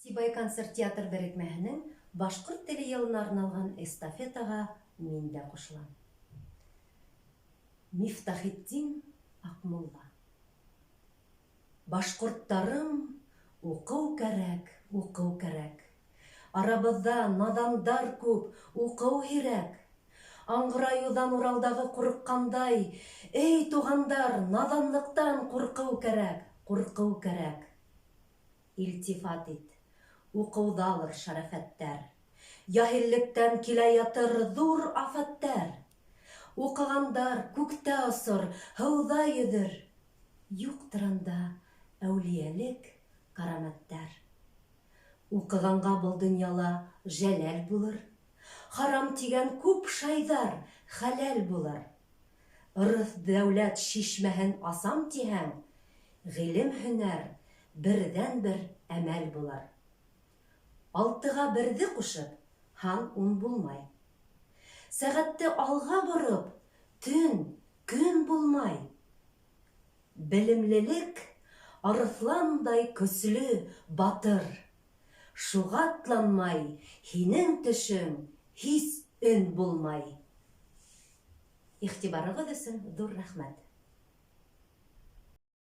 Сибай концерт театр берекмәһенең башкорт теле йылына арналган эстафетага мин дә кушылам. Мифтахетдин Акмулла. Башкорттарым, укый кәрәк, укый кәрәк. Арабызда надандар күп, укый кирәк. Аңгыраюдан Уралдагы курыккандай, эй тугандар, наданлыктан куркый кәрәк, куркый кәрәк. Илтифат ит, укыудалыр шәрәфәттәр. Яһиллектән килә ятыр зур афәттәр. Укыгандар күктә осыр, һыуда йөҙөр. Юктыр анда әүлиялек, карамәттәр. Укыганга был дөньяла жәләл булыр. Харам тигән күп шайдар хәләл булыр. Ырыҫ дәүләт шишмәһен асам тиһәң, ғилем һөнәр берҙән-бер әмәл булыр. Алтыға берҙе ҡушып, һан ун булмай. Сәғәтте алға бороп, төн, көн булмай. Белемлелек арыҫландай көслө, батыр. Шуғатланмай, һинең төшөң һис өн булмай. Ихтибарығыҙ өсөн ҙур рәхмәт.